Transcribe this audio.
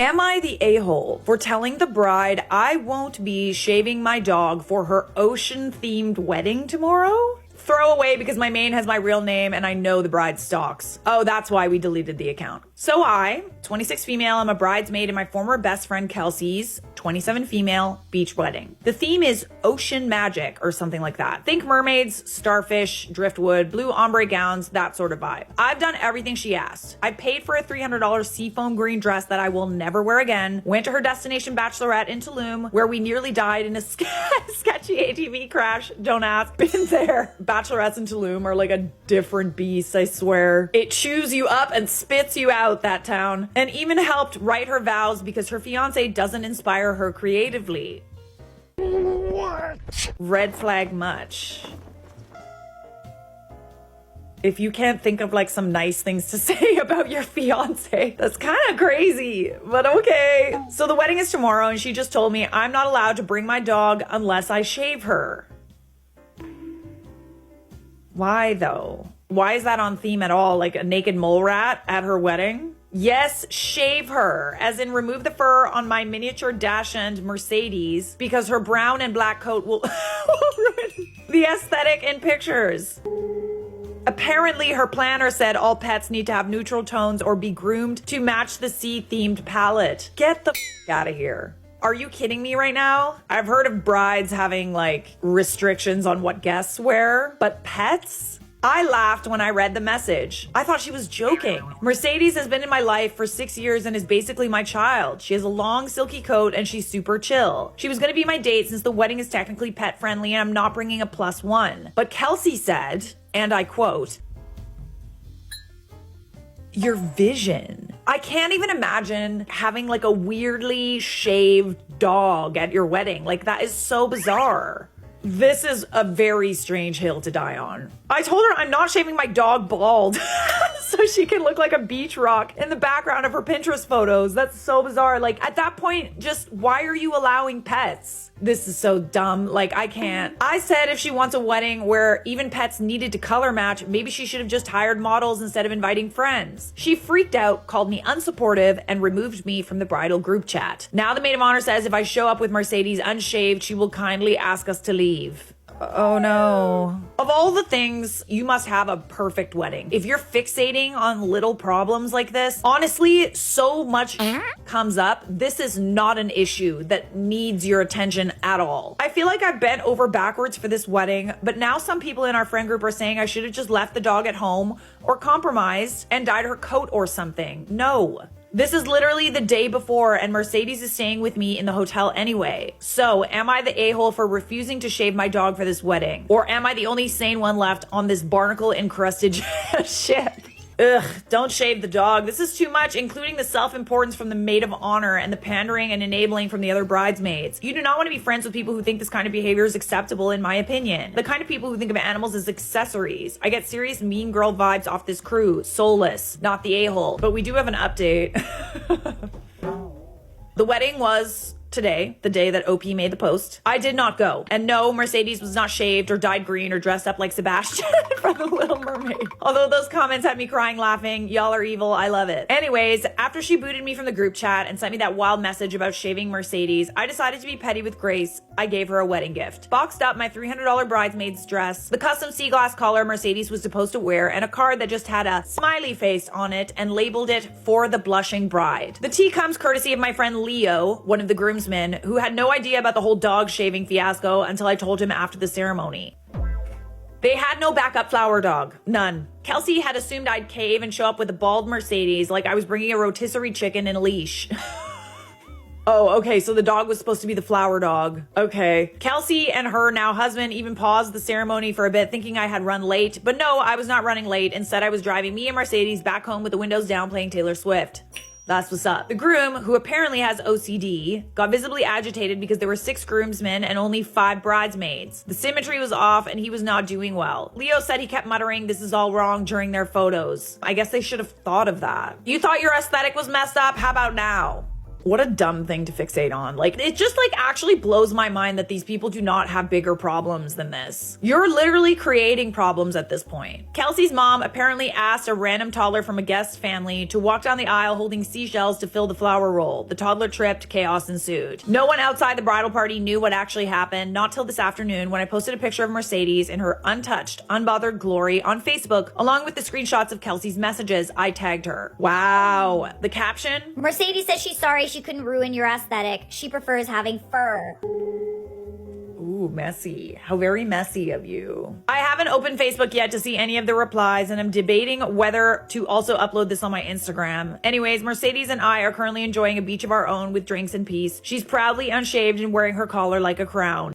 Am I the a-hole for telling the bride I won't be shaving my dog for her ocean-themed wedding tomorrow? Throw away because my main has my real name and I know the bride stalks. Oh, that's why we deleted the account. So I, 26 female, I'm a bridesmaid in my former best friend Kelsey's 27 female beach wedding. The theme is ocean magic or something like that. Think mermaids, starfish, driftwood, blue ombre gowns, that sort of vibe. I've done everything she asked. I paid for a $300 seafoam green dress that I will never wear again, went to her destination bachelorette in Tulum where we nearly died in a sketchy ATV crash. Don't ask. Been there. Bachelorettes in Tulum are like a different beast, I swear. It chews you up and spits you out, that town. And even helped write her vows because her fiance doesn't inspire her creatively. What? Red flag much. If you can't think of like some nice things to say about your fiance, that's kind of crazy, but okay. So the wedding is tomorrow and she just told me I'm not allowed to bring my dog unless I shave her. Why though? Why is that on theme at all? Like a naked mole rat at her wedding? Yes, shave her, as in remove the fur on my miniature dash-end Mercedes because her brown and black coat will ruin the aesthetic in pictures. Apparently, her planner said all pets need to have neutral tones or be groomed to match the sea-themed palette. Get the out of here. Are you kidding me right now? I've heard of brides having like restrictions on what guests wear, but pets? I laughed when I read the message. I thought she was joking. Mercedes has been in my life for 6 years and is basically my child. She has a long silky coat and she's super chill. She was gonna be my date since the wedding is technically pet friendly and I'm not bringing a +1. But Kelsey said, and I quote, "Your vision." I can't even imagine having like a weirdly shaved dog at your wedding. Like that is so bizarre. This is a very strange hill to die on. I told her I'm not shaving my dog bald so she can look like a beach rock in the background of her Pinterest photos. That's so bizarre. Like at that point, just why are you allowing pets? This is so dumb. Like I can't. I said if she wants a wedding where even pets needed to color match, maybe she should have just hired models instead of inviting friends. She freaked out, called me unsupportive, and removed me from the bridal group chat. Now the maid of honor says if I show up with Mercedes unshaved, she will kindly ask us to leave. Oh no. Of all the things, you must have a perfect wedding. If you're fixating on little problems like this, honestly, so much comes up. This is not an issue that needs your attention at all. I feel like I've bent over backwards for this wedding, but now some people in our friend group are saying I should have just left the dog at home or compromised and dyed her coat or something. No. This is literally the day before and Mercedes is staying with me in the hotel anyway. So am I the a-hole for refusing to shave my dog for this wedding? Or am I the only sane one left on this barnacle encrusted ship? Ugh, don't shave the dog. This is too much, including the self-importance from the maid of honor and the pandering and enabling from the other bridesmaids. You do not want to be friends with people who think this kind of behavior is acceptable, in my opinion. The kind of people who think of animals as accessories. I get serious mean girl vibes off this crew. Soulless, not the a-hole. But we do have an update. The wedding was today, the day that OP made the post. I did not go. And no, Mercedes was not shaved or dyed green or dressed up like Sebastian from The Little Mermaid. Although those comments had me crying laughing. Y'all are evil. I love it. Anyways, after she booted me from the group chat and sent me that wild message about shaving Mercedes, I decided to be petty with Grace. I gave her a wedding gift. Boxed up my $300 bridesmaid's dress, the custom sea glass collar Mercedes was supposed to wear, and a card that just had a smiley face on it and labeled it "For the Blushing Bride." The tea comes courtesy of my friend Leo, one of the groomsmen, who had no idea about the whole dog shaving fiasco until I told him after the ceremony. They had no backup flower dog. None. Kelsey had assumed I'd cave and show up with a bald Mercedes like I was bringing a rotisserie chicken in a leash. Oh, okay, so the dog was supposed to be the flower dog. Okay. Kelsey and her now husband even paused the ceremony for a bit, thinking I had run late. But no, I was not running late. Instead, I was driving me and Mercedes back home with the windows down playing Taylor Swift. That's what's up. The groom, who apparently has OCD, got visibly agitated because there were 6 groomsmen and only 5 bridesmaids. The symmetry was off and he was not doing well. Leo said he kept muttering, "This is all wrong," during their photos. I guess they should have thought of that. You thought your aesthetic was messed up? How about now? What a dumb thing to fixate on. Like, it just like actually blows my mind that these people do not have bigger problems than this. You're literally creating problems at this point. Kelsey's mom apparently asked a random toddler from a guest family to walk down the aisle holding seashells to fill the flower roll. The toddler tripped, chaos ensued. No one outside the bridal party knew what actually happened, not till this afternoon when I posted a picture of Mercedes in her untouched, unbothered glory on Facebook, along with the screenshots of Kelsey's messages. I tagged her. Wow. The caption? Mercedes says she's sorry she couldn't ruin your aesthetic. She prefers having fur. Ooh, messy. How very messy of you. I haven't opened Facebook yet to see any of the replies, and I'm debating whether to also upload this on my Instagram. Anyways, Mercedes and I are currently enjoying a beach of our own with drinks and peace. She's proudly unshaved and wearing her collar like a crown.